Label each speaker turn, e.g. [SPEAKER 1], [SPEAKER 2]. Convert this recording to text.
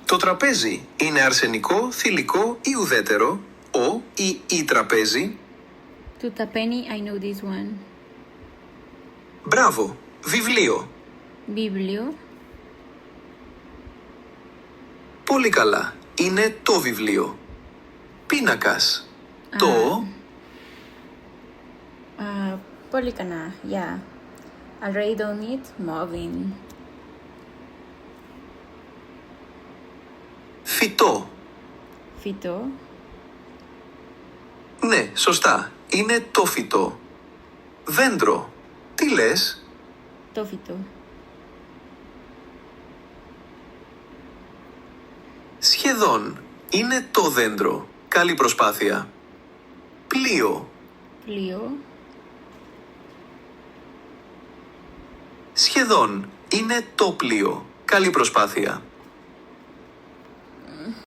[SPEAKER 1] Το τραπέζι είναι αρσενικό, θηλυκό ή ουδέτερο, ο ή η τραπέζι.
[SPEAKER 2] Το ταπένι, I know this one.
[SPEAKER 1] Μπράβο, βιβλίο.
[SPEAKER 2] Βιβλίο.
[SPEAKER 1] Πολύ καλά, είναι το βιβλίο. Πίνακας. Το.
[SPEAKER 2] Πολύ καλά, yeah. Already don't need moving.
[SPEAKER 1] Φυτό.
[SPEAKER 2] Φυτό.
[SPEAKER 1] Ναι, σωστά, είναι το φυτό. Δέντρο. Τι λες?
[SPEAKER 2] Το φυτό.
[SPEAKER 1] Σχεδόν. Είναι το δέντρο. Καλή προσπάθεια. Πλοίο.
[SPEAKER 2] Πλοίο.
[SPEAKER 1] Σχεδόν. Είναι το πλοίο. Καλή προσπάθεια.